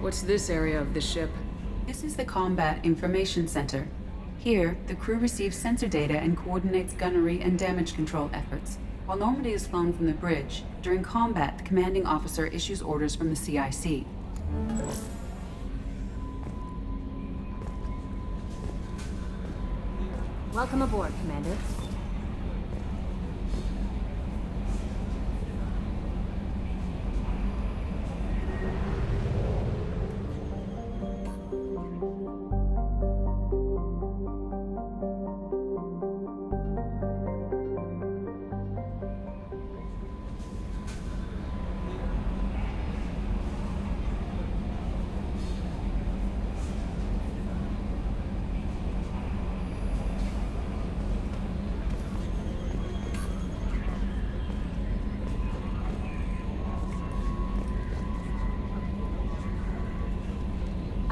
What's this area of the ship? This is the Combat Information Center. Here, the crew receives sensor data and coordinates gunnery and damage control efforts. While Normandy is flown from the bridge, during combat, the commanding officer issues orders from the CIC. Welcome aboard, Commander.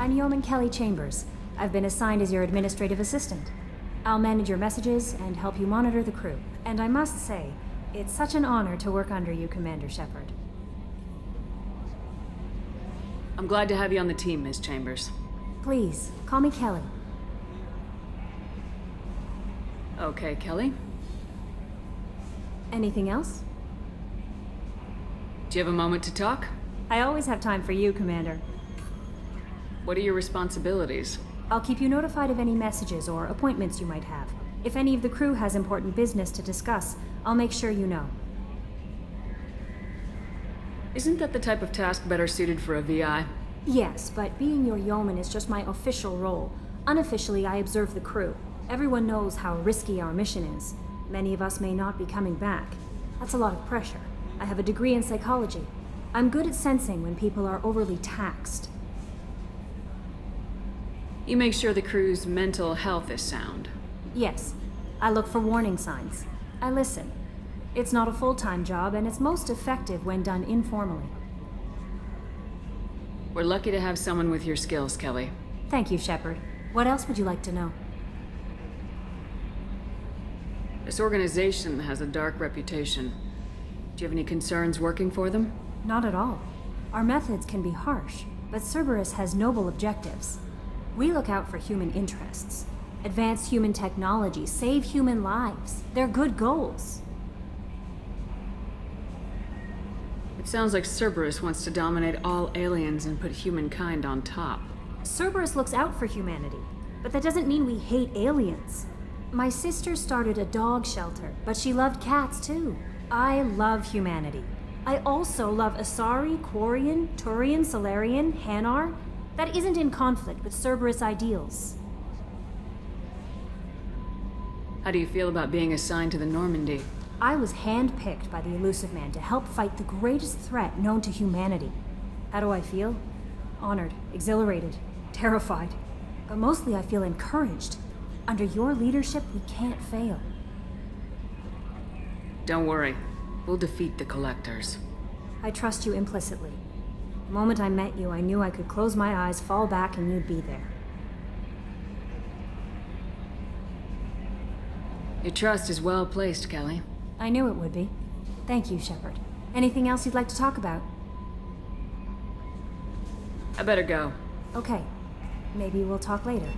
I'm Yeoman Kelly Chambers. I've been assigned as your administrative assistant. I'll manage your messages and help you monitor the crew. And I must say, it's such an honor to work under you, Commander Shepard. I'm glad to have you on the team, Ms. Chambers. Please, call me Kelly. Okay, Kelly. Anything else? Do you have a moment to talk? I always have time for you, Commander. What are your responsibilities? I'll keep you notified of any messages or appointments you might have. If any of the crew has important business to discuss, I'll make sure you know. Isn't that the type of task better suited for a VI? Yes, but being your yeoman is just my official role. Unofficially, I observe the crew. Everyone knows how risky our mission is. Many of us may not be coming back. That's a lot of pressure. I have a degree in psychology. I'm good at sensing when people are overly taxed. You make sure the crew's mental health is sound. Yes, I look for warning signs. I listen. It's not a full-time job, and it's most effective when done informally. We're lucky to have someone with your skills, Kelly. Thank you, Shepard. What else would you like to know? This organization has a dark reputation. Do you have any concerns working for them? Not at all. Our methods can be harsh, but Cerberus has noble objectives. We look out for human interests. Advance human technology, save human lives. They're good goals. It sounds like Cerberus wants to dominate all aliens and put humankind on top. Cerberus looks out for humanity, but that doesn't mean we hate aliens. My sister started a dog shelter, but she loved cats too. I love humanity. I also love Asari, Quarian, Turian, Solarian, Hanar. That isn't in conflict with Cerberus ideals. How do you feel about being assigned to the Normandy? I was handpicked by the Elusive Man to help fight the greatest threat known to humanity. How do I feel? Honored, exhilarated, terrified. But mostly I feel encouraged. Under your leadership, we can't fail. Don't worry. We'll defeat the Collectors. I trust you implicitly. The moment I met you, I knew I could close my eyes, fall back, and you'd be there. Your trust is well placed, Kelly. I knew it would be. Thank you, Shepard. Anything else you'd like to talk about? I better go. Okay. Maybe we'll talk later.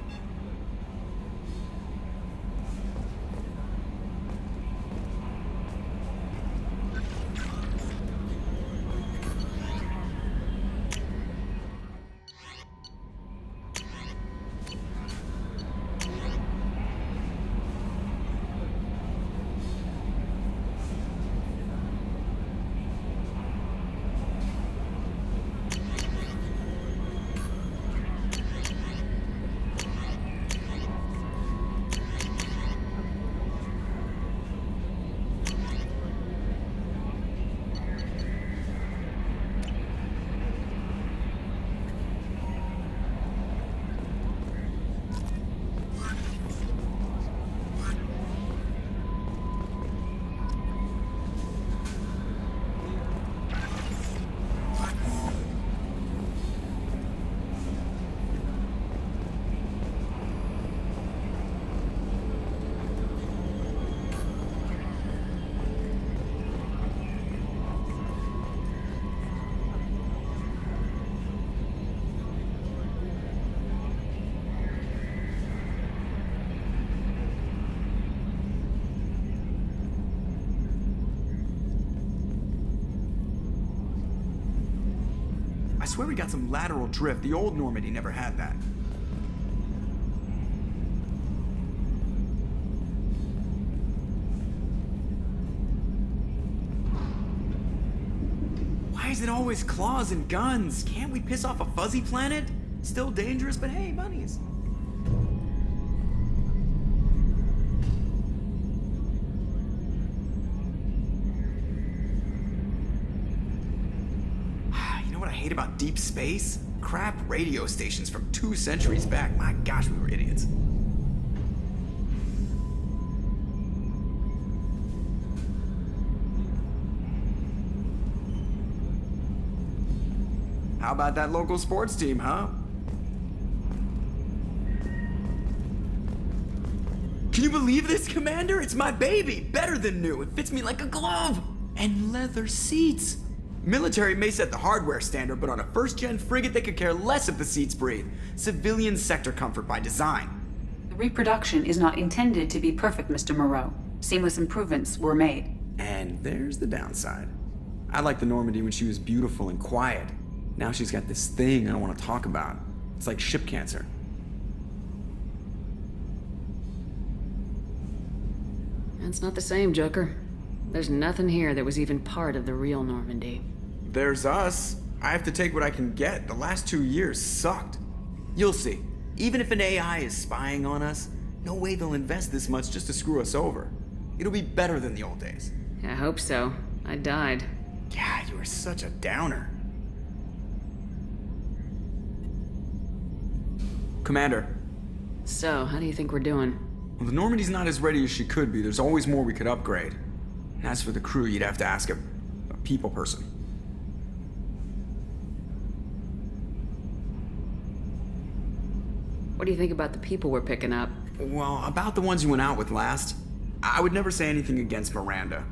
I swear we got some lateral drift. The old Normandy never had that. Why is it always claws and guns? Can't we piss off a fuzzy planet? Still dangerous, but hey, bunnies. You know what I hate about deep space? Crap radio stations from 2 centuries back. My gosh, we were idiots. How about that local sports team, huh? Can you believe this, Commander? It's my baby! Better than new. It fits me like a glove! And leather seats! Military may set the hardware standard, but on a first-gen frigate, they could care less if the seats breathe. Civilian sector comfort by design. The reproduction is not intended to be perfect, Mr. Moreau. Seamless improvements were made. And there's the downside. I liked the Normandy when she was beautiful and quiet. Now she's got this thing I don't want to talk about. It's like ship cancer. It's not the same, Joker. There's nothing here that was even part of the real Normandy. There's us. I have to take what I can get. The last 2 years sucked. You'll see. Even if an AI is spying on us, no way they'll invest this much just to screw us over. It'll be better than the old days. I hope so. I died. Yeah, you were such a downer. Commander. So, how do you think we're doing? Well, the Normandy's not as ready as she could be. There's always more we could upgrade. And as for the crew, you'd have to ask a people person. What do you think about the people we're picking up? Well, about the ones you went out with last, I would never say anything against Miranda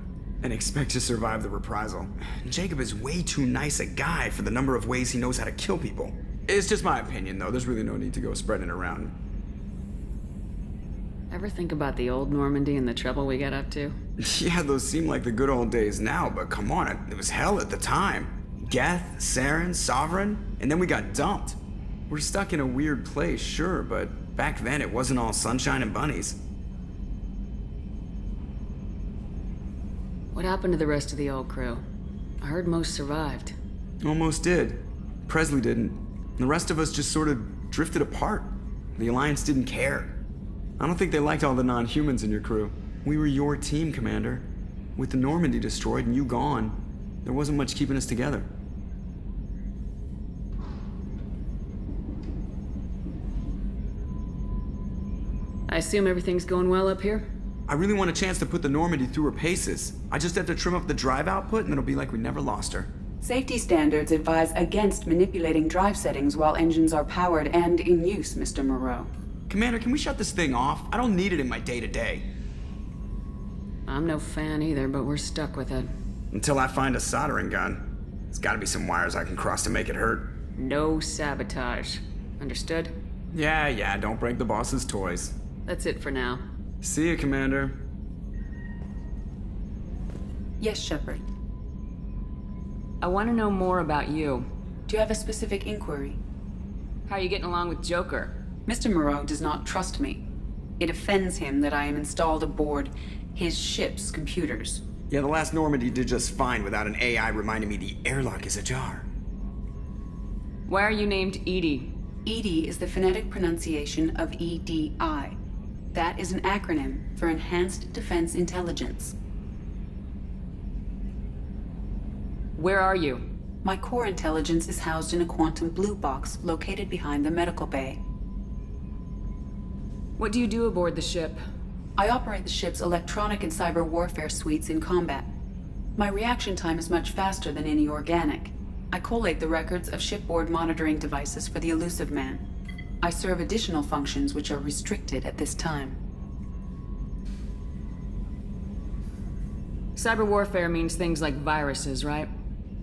and expect to survive the reprisal. Jacob is way too nice a guy for the number of ways he knows how to kill people. It's just my opinion, though. There's really no need to go spreading it around. Ever think about the old Normandy and the trouble we got up to? Yeah, those seem like the good old days now, but come on, it was hell at the time. Geth, Saren, Sovereign, and then we got dumped. We're stuck in a weird place, sure, but back then it wasn't all sunshine and bunnies. What happened to the rest of the old crew? I heard most survived. Almost did. Presley didn't. The rest of us just sort of drifted apart. The Alliance didn't care. I don't think they liked all the non-humans in your crew. We were your team, Commander. With the Normandy destroyed and you gone, there wasn't much keeping us together. I assume everything's going well up here? I really want a chance to put the Normandy through her paces. I just have to trim up the drive output and it'll be like we never lost her. Safety standards advise against manipulating drive settings while engines are powered and in use, Mr. Moreau. Commander, can we shut this thing off? I don't need it in my day-to-day. I'm no fan either, but we're stuck with it. Until I find a soldering gun. There's gotta be some wires I can cross to make it hurt. No sabotage. Understood? Yeah, don't break the boss's toys. That's it for now. See you, Commander. Yes, Shepard. I want to know more about you. Do you have a specific inquiry? How are you getting along with Joker? Mr. Moreau does not trust me. It offends him that I am installed aboard his ship's computers. Yeah, the last Normandy did just fine without an AI reminding me the airlock is ajar. Why are you named Edie? EDI is the phonetic pronunciation of EDI. That is an acronym for Enhanced Defense Intelligence. Where are you? My core intelligence is housed in a quantum blue box located behind the medical bay. What do you do aboard the ship? I operate the ship's electronic and cyber warfare suites in combat. My reaction time is much faster than any organic. I collate the records of shipboard monitoring devices for the Elusive Man. I serve additional functions which are restricted at this time. Cyber warfare means things like viruses, right?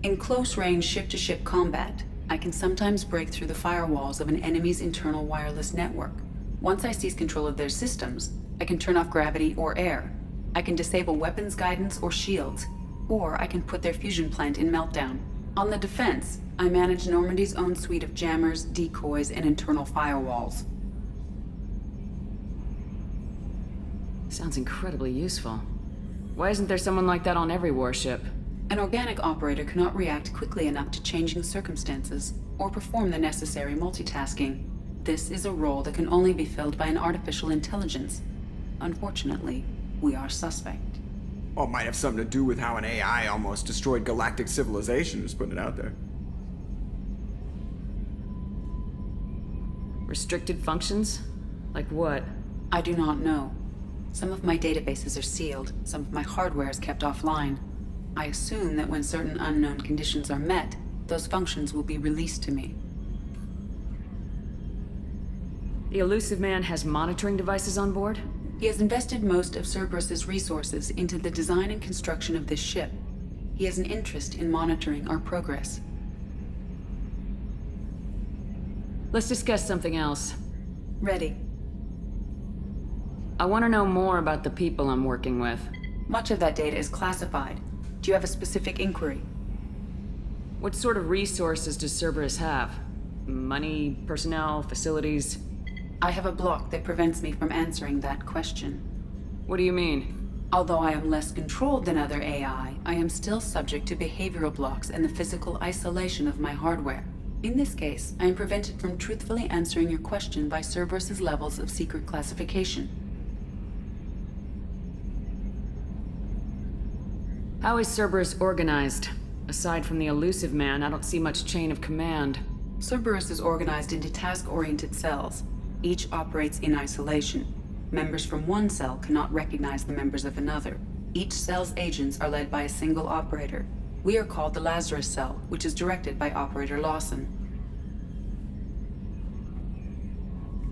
In close-range ship-to-ship combat, I can sometimes break through the firewalls of an enemy's internal wireless network. Once I seize control of their systems, I can turn off gravity or air. I can disable weapons guidance or shields, or I can put their fusion plant in meltdown. On the defense, I manage Normandy's own suite of jammers, decoys, and internal firewalls. Sounds incredibly useful. Why isn't there someone like that on every warship? An organic operator cannot react quickly enough to changing circumstances or perform the necessary multitasking. This is a role that can only be filled by an artificial intelligence. Unfortunately, we are suspect. Well, it might have something to do with how an AI almost destroyed galactic civilization, just putting it out there. Restricted functions? Like what? I do not know. Some of my databases are sealed, some of my hardware is kept offline. I assume that when certain unknown conditions are met, those functions will be released to me. The elusive man has monitoring devices on board? He has invested most of Cerberus's resources into the design and construction of this ship. He has an interest in monitoring our progress. Let's discuss something else. Ready. I want to know more about the people I'm working with. Much of that data is classified. Do you have a specific inquiry? What sort of resources does Cerberus have? Money, personnel, facilities? I have a block that prevents me from answering that question. What do you mean? Although I am less controlled than other AI, I am still subject to behavioral blocks and the physical isolation of my hardware. In this case, I am prevented from truthfully answering your question by Cerberus's levels of secret classification. How is Cerberus organized? Aside from the elusive man, I don't see much chain of command. Cerberus is organized into task-oriented cells. Each operates in isolation. Members from one cell cannot recognize the members of another. Each cell's agents are led by a single operator. We are called the Lazarus Cell, which is directed by Operator Lawson.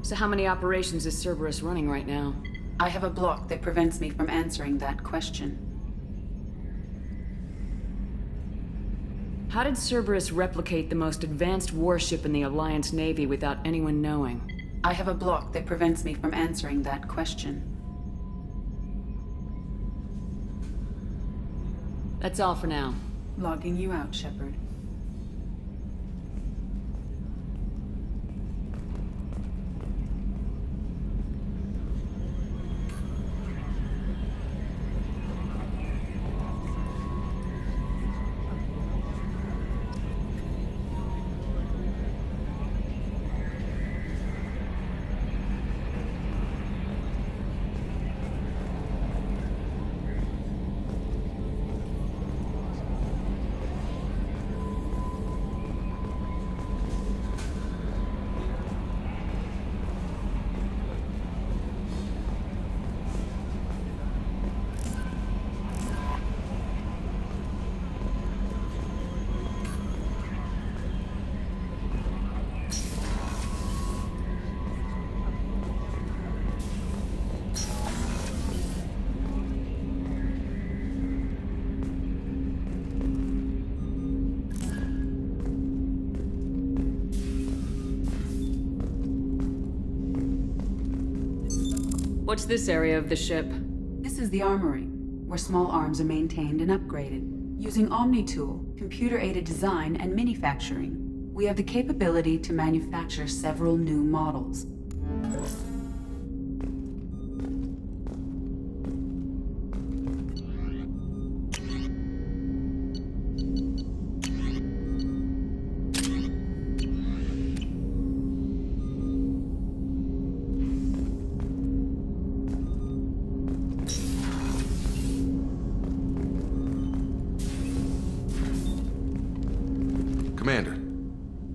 So how many operations is Cerberus running right now? I have a block that prevents me from answering that question. How did Cerberus replicate the most advanced warship in the Alliance Navy without anyone knowing? I have a block that prevents me from answering that question. That's all for now. Logging you out, Shepard. What's this area of the ship? This is the armory, where small arms are maintained and upgraded. Using Omni-Tool, computer-aided design, and manufacturing, we have the capability to manufacture several new models. Commander,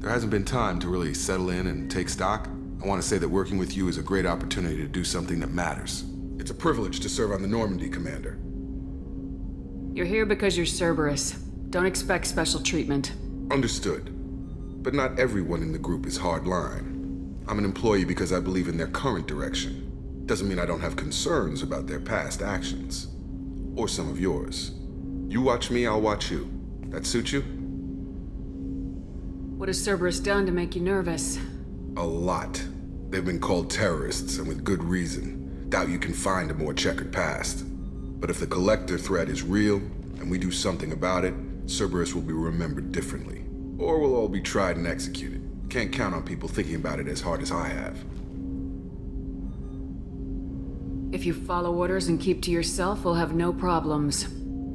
there hasn't been time to really settle in and take stock. I want to say that working with you is a great opportunity to do something that matters. It's a privilege to serve on the Normandy, Commander. You're here because you're Cerberus. Don't expect special treatment. Understood. But not everyone in the group is hardline. I'm an employee because I believe in their current direction. Doesn't mean I don't have concerns about their past actions. Or some of yours. You watch me, I'll watch you. That suit you? What has Cerberus done to make you nervous? A lot. They've been called terrorists, and with good reason. Doubt you can find a more checkered past. But if the Collector threat is real, and we do something about it, Cerberus will be remembered differently. Or we'll all be tried and executed. Can't count on people thinking about it as hard as I have. If you follow orders and keep to yourself, we'll have no problems.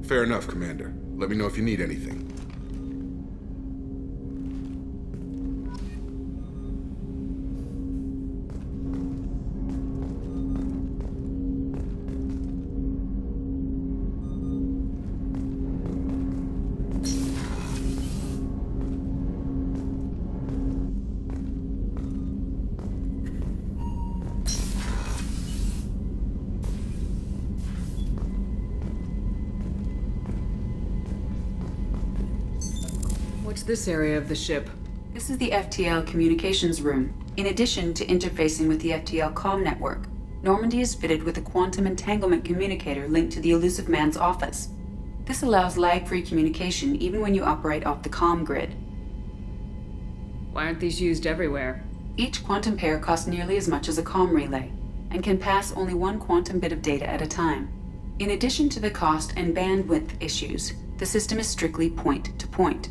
Fair enough, Commander. Let me know if you need anything. What's this area of the ship? This is the FTL communications room. In addition to interfacing with the FTL comm network, Normandy is fitted with a quantum entanglement communicator linked to the Elusive Man's office. This allows lag-free communication even when you operate off the comm grid. Why aren't these used everywhere? Each quantum pair costs nearly as much as a comm relay, and can pass only one quantum bit of data at a time. In addition to the cost and bandwidth issues, the system is strictly point-to-point.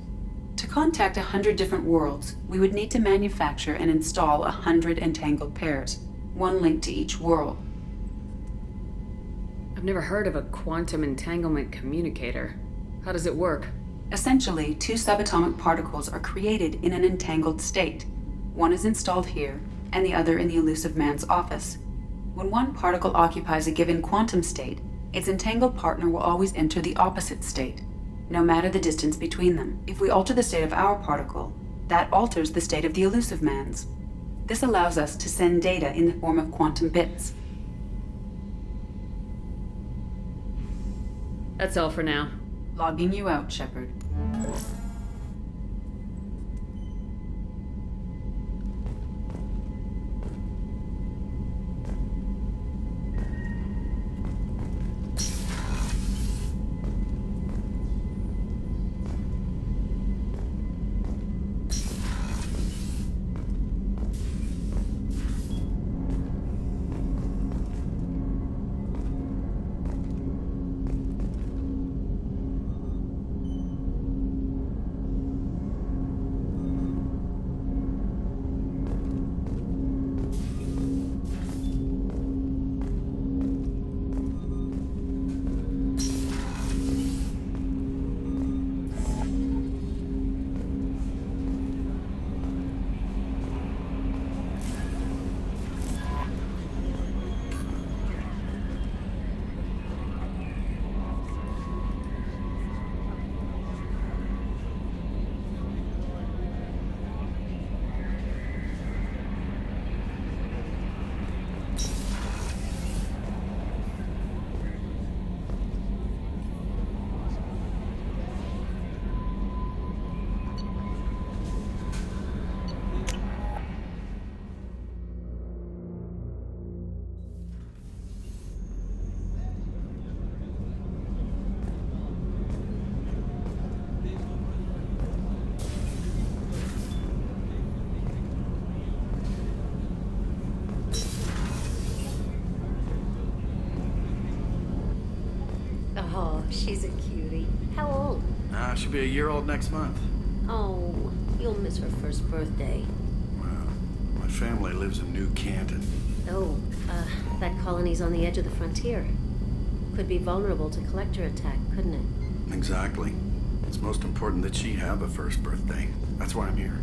To contact 100 different worlds, we would need to manufacture and install 100 entangled pairs, one linked to each world. I've never heard of a quantum entanglement communicator. How does it work? Essentially, two subatomic particles are created in an entangled state. One is installed here, and the other in the Elusive Man's office. When one particle occupies a given quantum state, its entangled partner will always enter the opposite state, no matter the distance between them. If we alter the state of our particle, that alters the state of the Elusive Man's. This allows us to send data in the form of quantum bits. That's all for now. Logging you out, Shepard. Oh, she's a cutie. How old? She'll be a year old next month. Oh, you'll miss her first birthday. Well, my family lives in New Canton. Oh, that colony's on the edge of the frontier. Could be vulnerable to collector attack, couldn't it? Exactly. It's most important that she have a first birthday. That's why I'm here.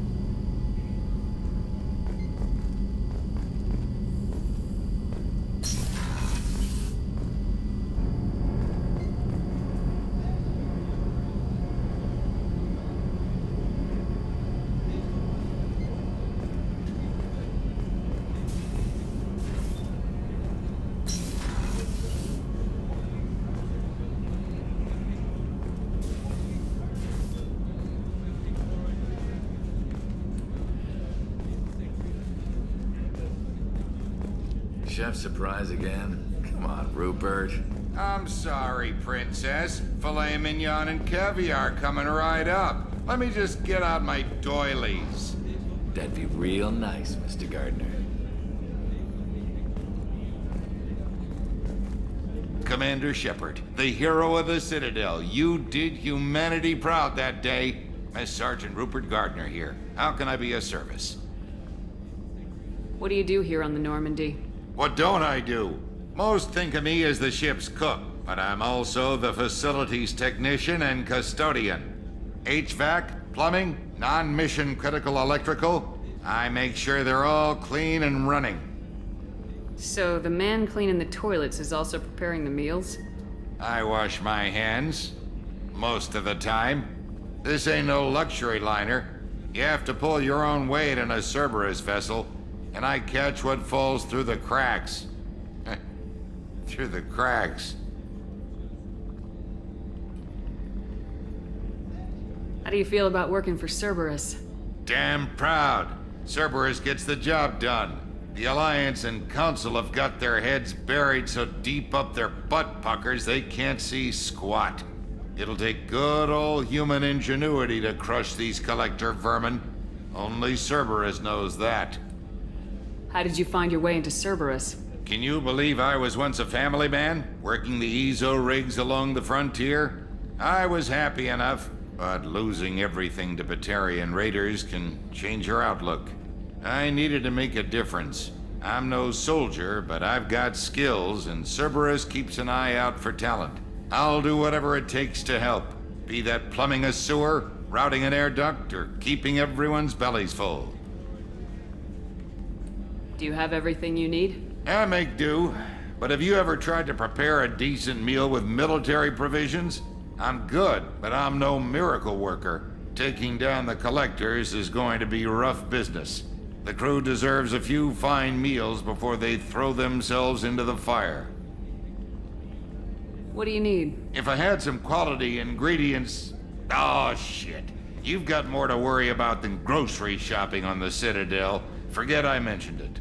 Chef surprise again? Come on, Rupert. I'm sorry, Princess. Filet mignon and caviar coming right up. Let me just get out my doilies. That'd be real nice, Mr. Gardner. Commander Shepard, the hero of the Citadel. You did humanity proud that day. As Sergeant Rupert Gardner here. How can I be of service? What do you do here on the Normandy? What don't I do? Most think of me as the ship's cook, but I'm also the facilities technician and custodian. HVAC, plumbing, non-mission critical electrical. I make sure they're all clean and running. So the man cleaning the toilets is also preparing the meals? I wash my hands. Most of the time. This ain't no luxury liner. You have to pull your own weight in a Cerberus vessel, and I catch what falls through the cracks. Through the cracks. How do you feel about working for Cerberus? Damn proud. Cerberus gets the job done. The Alliance and Council have got their heads buried so deep up their butt puckers they can't see squat. It'll take good old human ingenuity to crush these collector vermin. Only Cerberus knows that. How did you find your way into Cerberus? Can you believe I was once a family man, working the EZO rigs along the frontier? I was happy enough, but losing everything to Batarian raiders can change your outlook. I needed to make a difference. I'm no soldier, but I've got skills, and Cerberus keeps an eye out for talent. I'll do whatever it takes to help. Be that plumbing a sewer, routing an air duct, or keeping everyone's bellies full. Do you have everything you need? I make do. But have you ever tried to prepare a decent meal with military provisions? I'm good, but I'm no miracle worker. Taking down the collectors is going to be rough business. The crew deserves a few fine meals before they throw themselves into the fire. What do you need? If I had some quality ingredients... Oh, shit. You've got more to worry about than grocery shopping on the Citadel. Forget I mentioned it.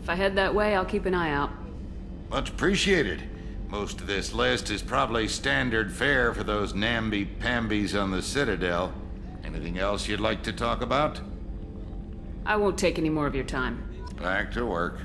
If I head that way, I'll keep an eye out. Much appreciated. Most of this list is probably standard fare for those namby-pambies on the Citadel. Anything else you'd like to talk about? I won't take any more of your time. Back to work.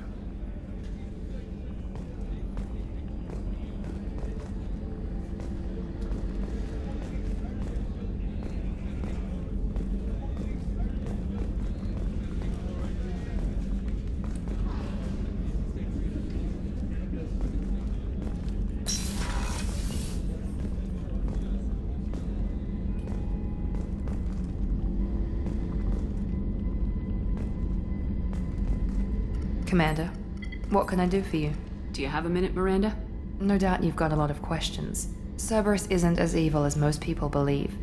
Commander, what can I do for you? Do you have a minute, Miranda? No doubt you've got a lot of questions. Cerberus isn't as evil as most people believe.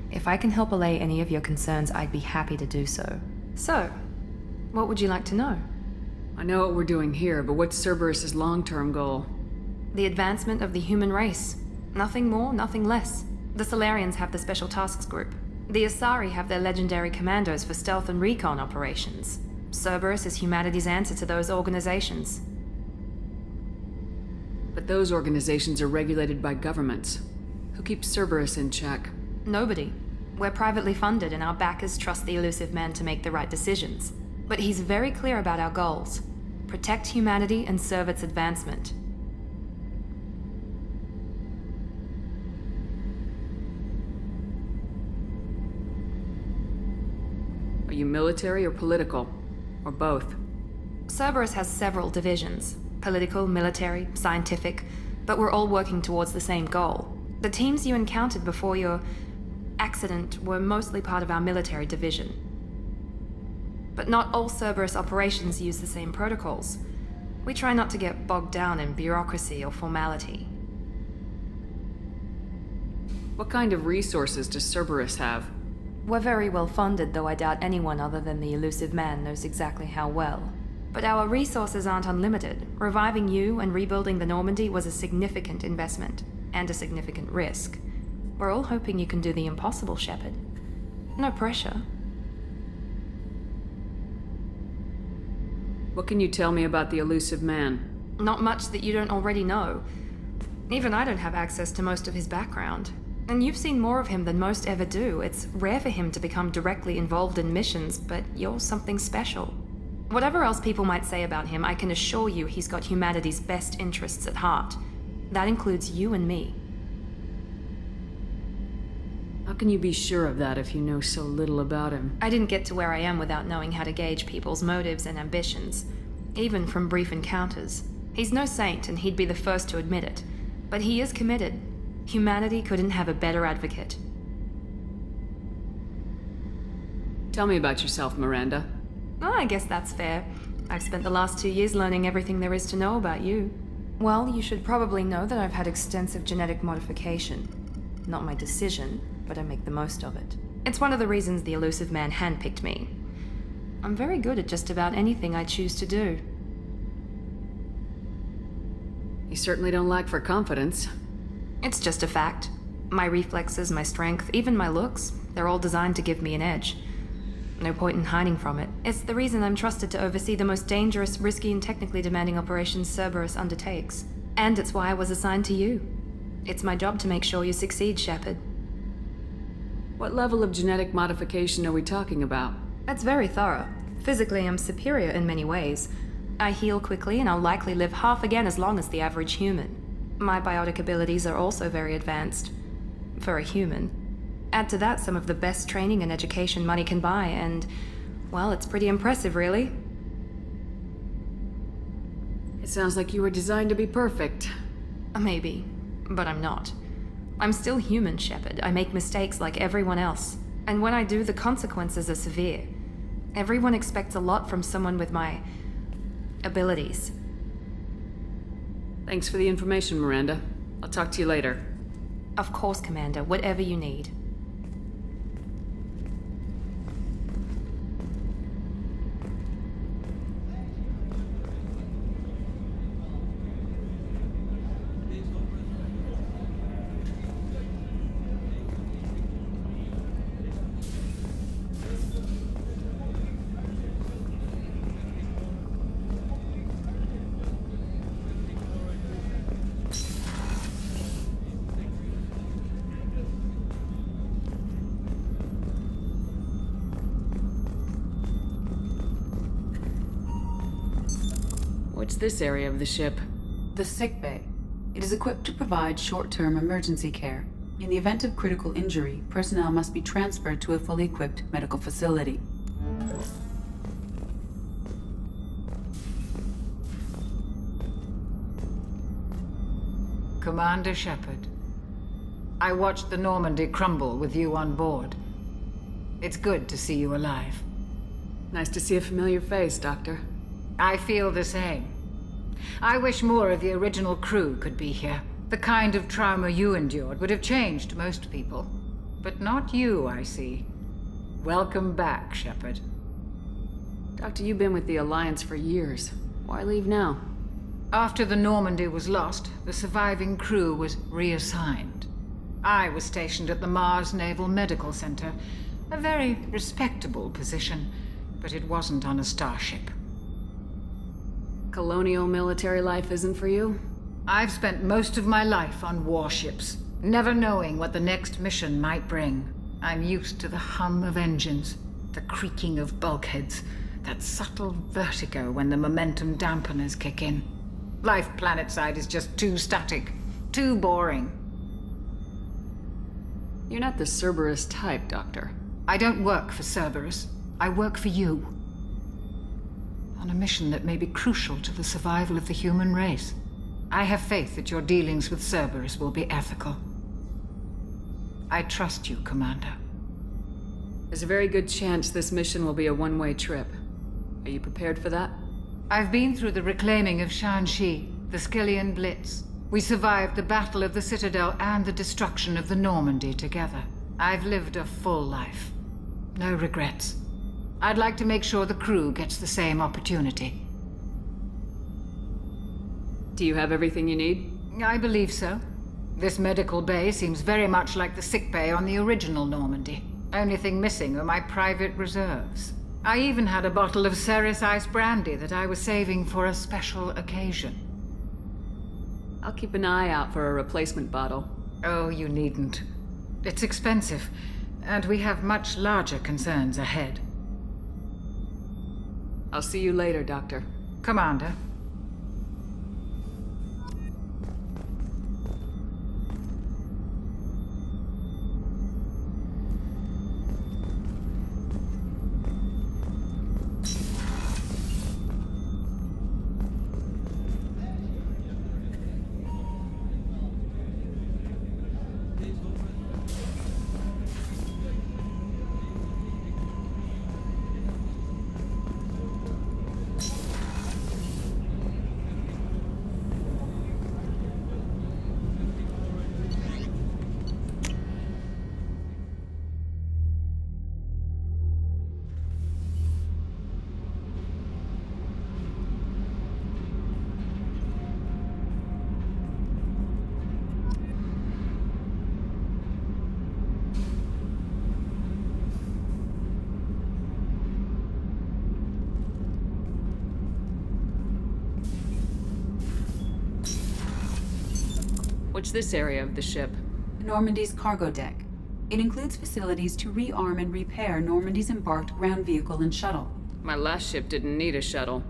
If I can help allay any of your concerns, I'd be happy to do so. So, what would you like to know? I know what we're doing here, but what's Cerberus's long-term goal? The advancement of the human race. Nothing more, nothing less. The Solarians have the Special Tasks Group. The Asari have their legendary commandos for stealth and recon operations. Cerberus is humanity's answer to those organizations. But those organizations are regulated by governments. Who keeps Cerberus in check? Nobody. We're privately funded and our backers trust the elusive man to make the right decisions. But he's very clear about our goals. Protect humanity and serve its advancement. Are you military or political? Or both? Cerberus has several divisions. Political, military, scientific, but we're all working towards the same goal. The teams you encountered before your accident were mostly part of our military division. But not all Cerberus operations use the same protocols. We try not to get bogged down in bureaucracy or formality. What kind of resources does Cerberus have? We're very well funded, though I doubt anyone other than the elusive man knows exactly how well. But our resources aren't unlimited. Reviving you and rebuilding the Normandy was a significant investment, and a significant risk. We're all hoping you can do the impossible, Shepard. No pressure. What can you tell me about the elusive man? Not much that you don't already know. Even I don't have access to most of his background. And you've seen more of him than most ever do. It's rare for him to become directly involved in missions, but you're something special. Whatever else people might say about him, I can assure you he's got humanity's best interests at heart. That includes you and me. How can you be sure of that if you know so little about him? I didn't get to where I am without knowing how to gauge people's motives and ambitions, even from brief encounters. He's no saint, and he'd be the first to admit it. But he is committed. Humanity couldn't have a better advocate. Tell me about yourself, Miranda. Oh, I guess that's fair. I've spent the last 2 years learning everything there is to know about you. Well, you should probably know that I've had extensive genetic modification. Not my decision, but I make the most of it. It's one of the reasons the elusive man handpicked me. I'm very good at just about anything I choose to do. You certainly don't lack for confidence. It's just a fact. My reflexes, my strength, even my looks, they're all designed to give me an edge. No point in hiding from it. It's the reason I'm trusted to oversee the most dangerous, risky, and technically demanding operations Cerberus undertakes. And it's why I was assigned to you. It's my job to make sure you succeed, Shepard. What level of genetic modification are we talking about? That's very thorough. Physically, I'm superior in many ways. I heal quickly, and I'll likely live half again as long as the average human. My biotic abilities are also very advanced. For a human. Add to that some of the best training and education money can buy, and, well, it's pretty impressive, really. It sounds like you were designed to be perfect. Maybe, but I'm not. I'm still human, Shepard. I make mistakes like everyone else. And when I do, the consequences are severe. Everyone expects a lot from someone with my abilities. Thanks for the information, Miranda. I'll talk to you later. Of course, Commander. Whatever you need. What's this area of the ship? The sick bay. It is equipped to provide short-term emergency care. In the event of critical injury, personnel must be transferred to a fully equipped medical facility. Commander Shepard, I watched the Normandy crumble with you on board. It's good to see you alive. Nice to see a familiar face, Doctor. I feel the same. I wish more of the original crew could be here. The kind of trauma you endured would have changed most people. But not you, I see. Welcome back, Shepard. Doctor, you've been with the Alliance for years. Why leave now? After the Normandy was lost, the surviving crew was reassigned. I was stationed at the Mars Naval Medical Center. A very respectable position, but it wasn't on a starship. Colonial military life isn't for you? I've spent most of my life on warships, never knowing what the next mission might bring. I'm used to the hum of engines, the creaking of bulkheads, that subtle vertigo when the momentum dampeners kick in. Life planetside is just too static, too boring. You're not the Cerberus type, Doctor. I don't work for Cerberus. I work for you. On a mission that may be crucial to the survival of the human race. I have faith that your dealings with Cerberus will be ethical. I trust you, Commander. There's a very good chance this mission will be a one-way trip. Are you prepared for that? I've been through the reclaiming of Shanxi, the Skillian Blitz. We survived the Battle of the Citadel and the destruction of the Normandy together. I've lived a full life. No regrets. I'd like to make sure the crew gets the same opportunity. Do you have everything you need? I believe so. This medical bay seems very much like the sick bay on the original Normandy. Only thing missing are my private reserves. I even had a bottle of Ceres Ice brandy that I was saving for a special occasion. I'll keep an eye out for a replacement bottle. Oh, you needn't. It's expensive, and we have much larger concerns ahead. I'll see you later, Doctor. Commander. What's this area of the ship? Normandy's cargo deck. It includes facilities to rearm and repair Normandy's embarked ground vehicle and shuttle. My last ship didn't need a shuttle.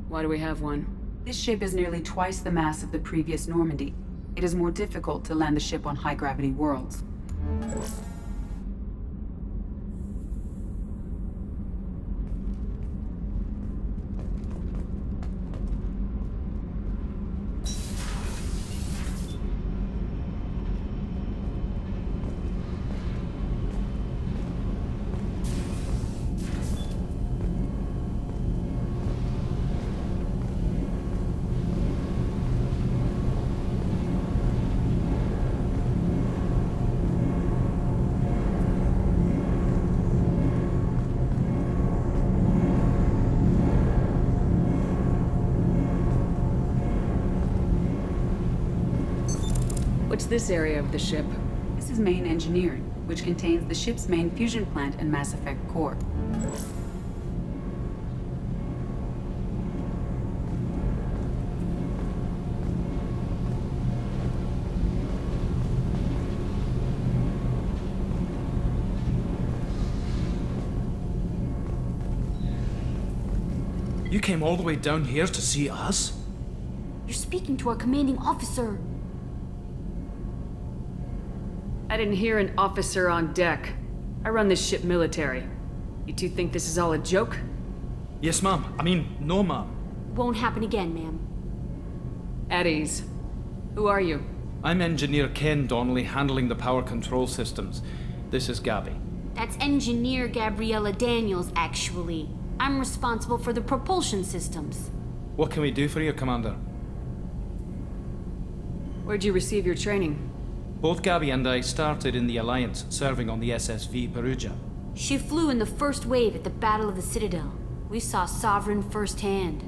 Why do we have one? This ship is nearly twice the mass of the previous Normandy. It is more difficult to land the ship on high-gravity worlds. What's this area of the ship? This is main engineering, which contains the ship's main fusion plant and Mass Effect core. You came all the way down here to see us? You're speaking to our commanding officer. I didn't hear an officer on deck. I run this ship military. You two think this is all a joke? Yes, ma'am. No, ma'am. Won't happen again, ma'am. At ease. Who are you? I'm Engineer Ken Donnelly, handling the power control systems. This is Gabby. That's Engineer Gabriella Daniels, actually. I'm responsible for the propulsion systems. What can we do for you, Commander? Where'd you receive your training? Both Gabby and I started in the Alliance, serving on the SSV Perugia. She flew in the first wave at the Battle of the Citadel. We saw Sovereign firsthand.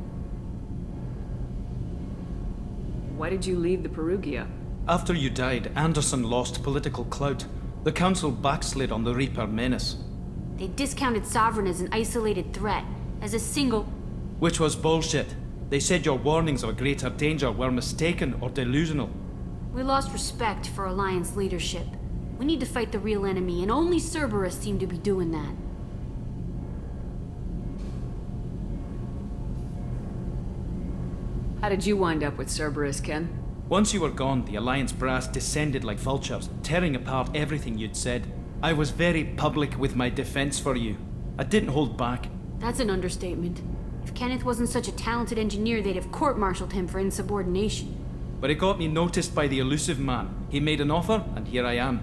Why did you leave the Perugia? After you died, Anderson lost political clout. The Council backslid on the Reaper menace. They discounted Sovereign as an isolated threat, as a single... Which was bullshit. They said your warnings of a greater danger were mistaken or delusional. We lost respect for Alliance leadership. We need to fight the real enemy, and only Cerberus seemed to be doing that. How did you wind up with Cerberus, Ken? Once you were gone, the Alliance brass descended like vultures, tearing apart everything you'd said. I was very public with my defense for you. I didn't hold back. That's an understatement. If Kenneth wasn't such a talented engineer, they'd have court-martialed him for insubordination. But it got me noticed by the elusive man. He made an offer, and here I am.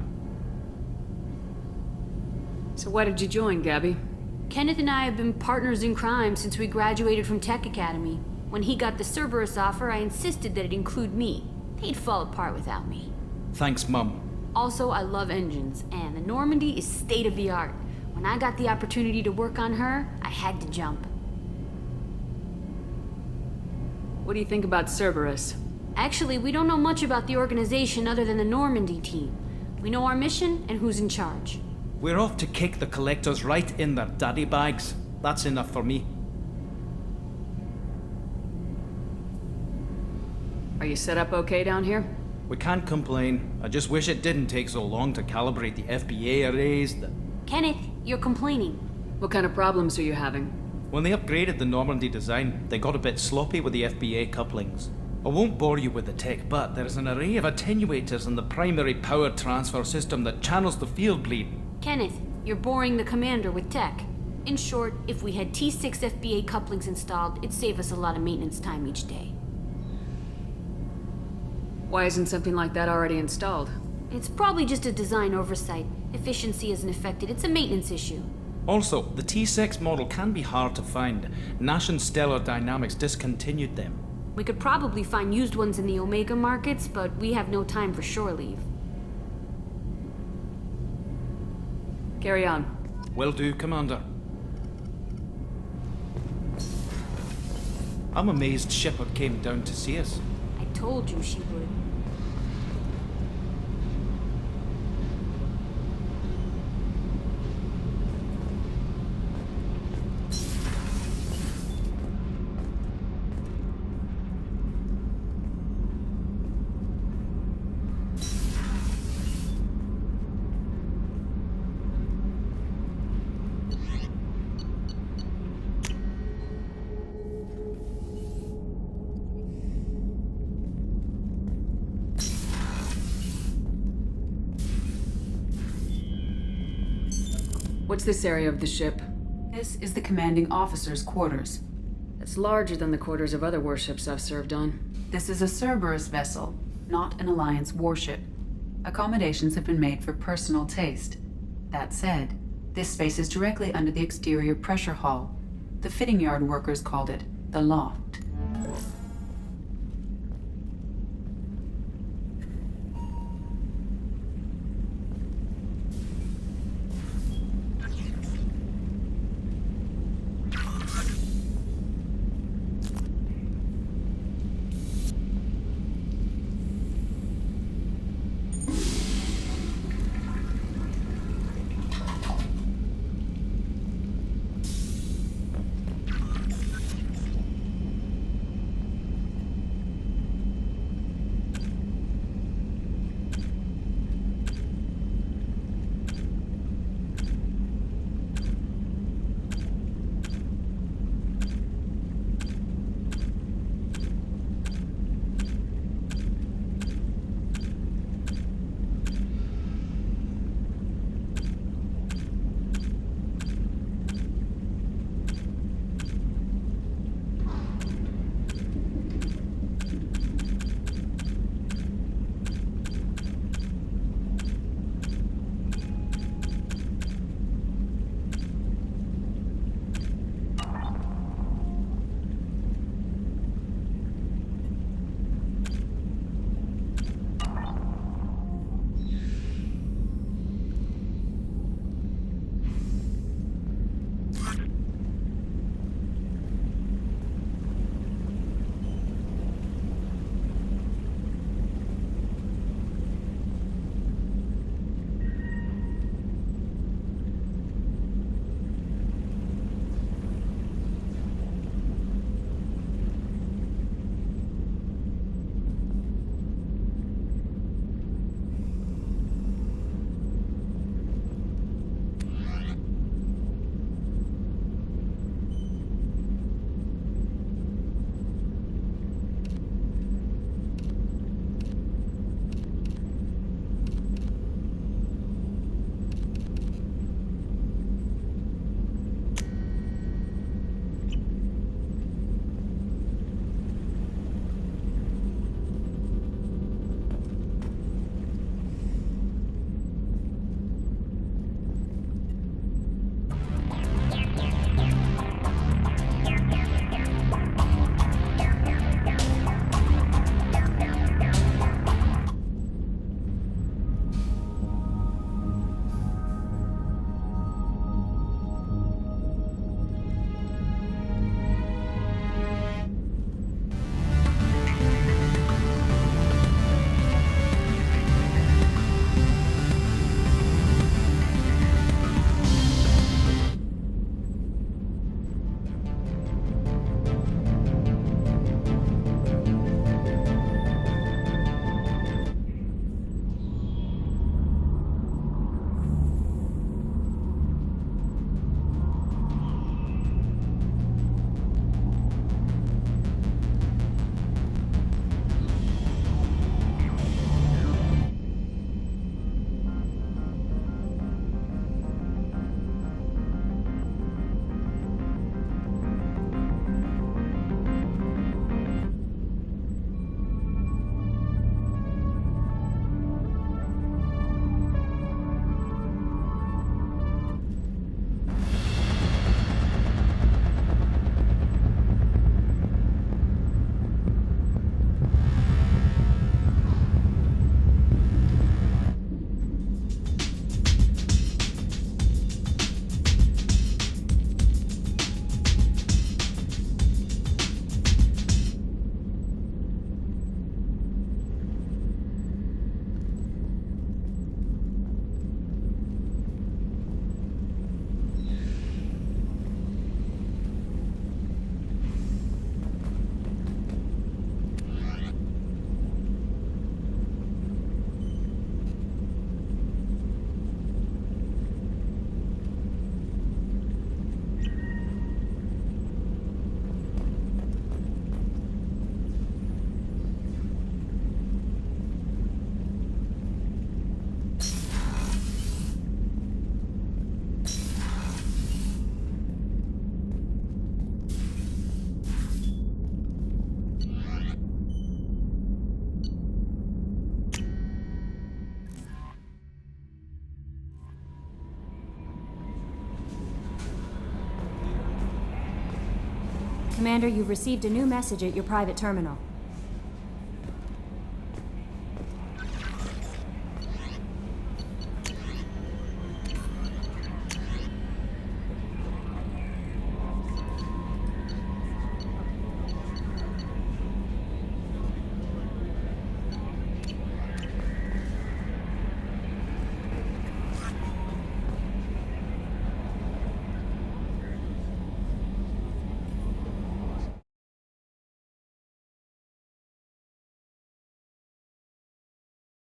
So why did you join, Gabby? Kenneth and I have been partners in crime since we graduated from Tech Academy. When he got the Cerberus offer, I insisted that it include me. They'd fall apart without me. Thanks, Mum. Also, I love engines, and the Normandy is state-of-the-art. When I got the opportunity to work on her, I had to jump. What do you think about Cerberus? Actually, we don't know much about the organization other than the Normandy team. We know our mission and who's in charge. We're off to kick the Collectors right in their daddy bags. That's enough for me. Are you set up okay down here? We can't complain. I just wish it didn't take so long to calibrate the FBA arrays. Kenneth, you're complaining. What kind of problems are you having? When they upgraded the Normandy design, they got a bit sloppy with the FBA couplings. I won't bore you with the tech, but there is an array of attenuators in the primary power transfer system that channels the field bleed. Kenneth, you're boring the commander with tech. In short, if we had T6 FBA couplings installed, it'd save us a lot of maintenance time each day. Why isn't something like that already installed? It's probably just a design oversight. Efficiency isn't affected, it's a maintenance issue. Also, the T6 model can be hard to find. Nash and Stellar Dynamics discontinued them. We could probably find used ones in the Omega markets, but we have no time for shore leave. Carry on. Will do, Commander. I'm amazed Shepard came down to see us. I told you she would. What's this area of the ship? This is the commanding officer's quarters. It's larger than the quarters of other warships I've served on. This is a Cerberus vessel, not an Alliance warship. Accommodations have been made for personal taste. That said, this space is directly under the exterior pressure hull. The fitting yard workers called it the loft. Commander, you've received a new message at your private terminal.